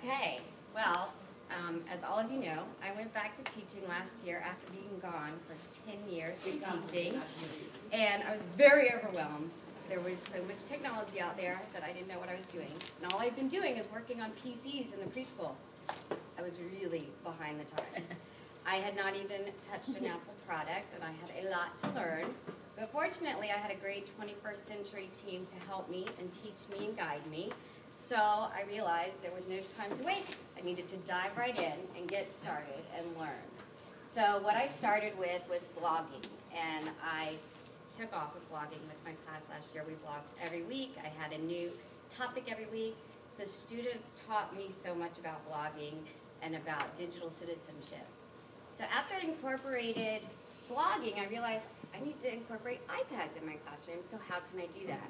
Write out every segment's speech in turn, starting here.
Okay, well, as all of you know, I went back to teaching last year after being gone for 10 years from teaching, and I was very overwhelmed. There was so much technology out there that I didn't know what I was doing, and all I've been doing is working on PCs in the preschool. I was really behind the times. I had not even touched an Apple product, and I had a lot to learn, but fortunately I had a great 21st century team to help me and teach me and guide me. So I realized there was no time to waste. I needed to dive right in and get started and learn. So what I started with was blogging, and I took off with blogging with my class last year. We blogged every week. I had a new topic every week. The students taught me so much about blogging and about digital citizenship. So after I incorporated blogging, I realized I need to incorporate iPads in my classroom, so how can I do that?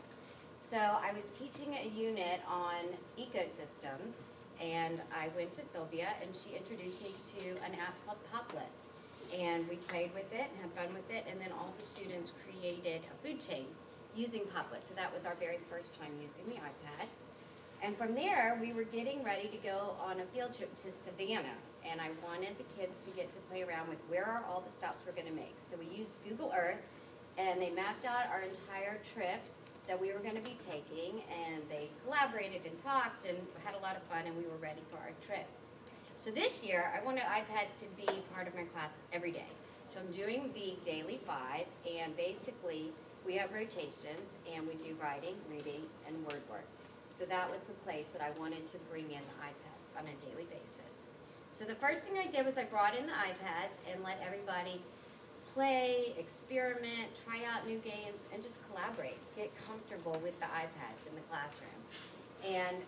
So I was teaching a unit on ecosystems, and I went to Sylvia, and she introduced me to an app called Poplet. And we played with it and had fun with it, and then all the students created a food chain using Poplet. So that was our very first time using the iPad. And from there, we were getting ready to go on a field trip to Savannah, and I wanted the kids to get to play around with where are all the stops we're going to make. So we used Google Earth, and they mapped out our entire trip that we were going to be taking, and they collaborated and talked and had a lot of fun, and we were ready for our trip. So this year, I wanted iPads to be part of my class every day. So I'm doing the daily 5, and basically we have rotations, and we do writing, reading, and word work. So that was the place that I wanted to bring in the iPads on a daily basis. So the first thing I did was I brought in the iPads and let everybody play, experiment, try out new games, and just collaborate, get comfortable with the iPads in the classroom. And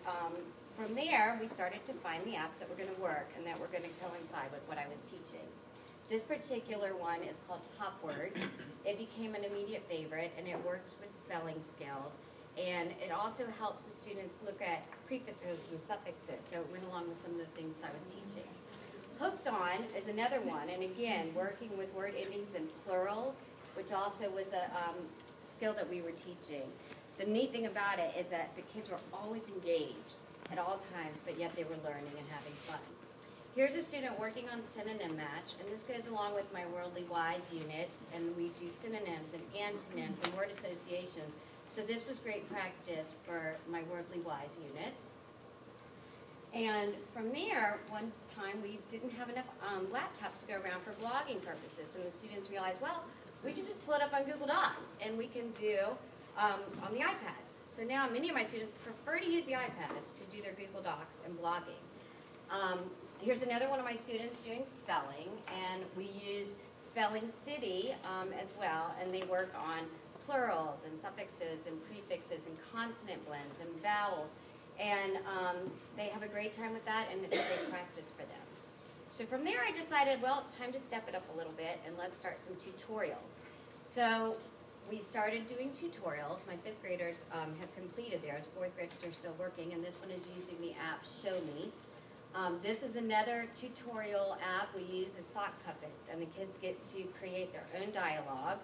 from there, we started to find the apps that were going to work and that were going to coincide with what I was teaching. This particular one is called PopWords. It became an immediate favorite, and it works with spelling skills. And it also helps the students look at prefixes and suffixes, so it went along with some of the things I was teaching. Hooked On is another one, and again, working with word endings and plurals, which also was a skill that we were teaching. The neat thing about it is that the kids were always engaged at all times, but yet they were learning and having fun. Here's a student working on synonym match, and this goes along with my Worldly Wise units, and we do synonyms and antonyms and word associations. So this was great practice for my Worldly Wise units. And from there, one time we didn't have enough laptops to go around for blogging purposes, and the students realized, well, we can just pull it up on Google Docs, and we can do on the iPads. So now many of my students prefer to use the iPads to do their Google Docs and blogging. Here's another one of my students doing spelling, and we use Spelling City as well, and they work on plurals and suffixes and prefixes and consonant blends and vowels. And they have a great time with that, and it's a great practice for them. So from there I decided, well, it's time to step it up a little bit, and let's start some tutorials. So we started doing tutorials. My 5th graders have completed theirs. 4th graders are still working, and this one is using the app Show Me. This is another tutorial app we use as sock puppets, and the kids get to create their own dialogue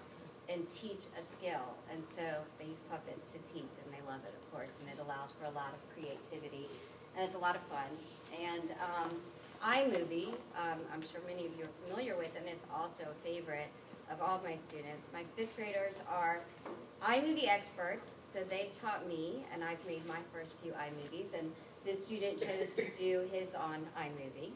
and teach a skill. And so they use puppets to teach, and they love it, of course, and it allows for a lot of creativity, and it's a lot of fun. And iMovie, I'm sure many of you are familiar with, and it's also a favorite of all of my students. My 5th graders are iMovie experts, so they've taught me, and I've made my first few iMovies, and this student chose to do his on iMovie.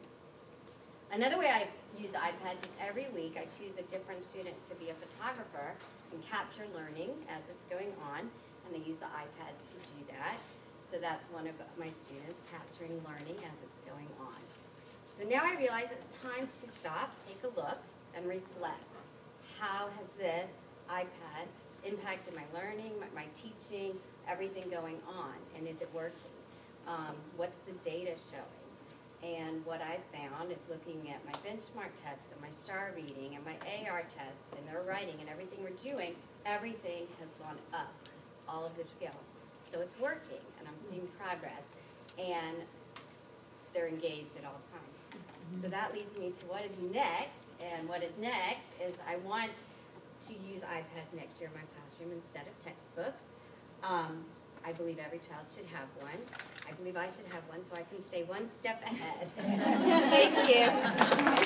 Another way I use iPads is every week I choose a different student to be a photographer and capture learning as it's going on, and they use the iPads to do that. So that's one of my students, capturing learning as it's going on. So now I realize it's time to stop, take a look, and reflect. How has this iPad impacted my learning, my teaching, everything going on, and is it working? What's the data showing? And what I found is looking at my benchmark tests and my star reading and my AR tests and their writing and everything we're doing, everything has gone up, all of the skills. So it's working, and I'm seeing progress, and they're engaged at all times. So that leads me to what is next, and what is next is I want to use iPads next year in my classroom instead of textbooks. I believe every child should have one. I believe I should have one so I can stay one step ahead. Thank you.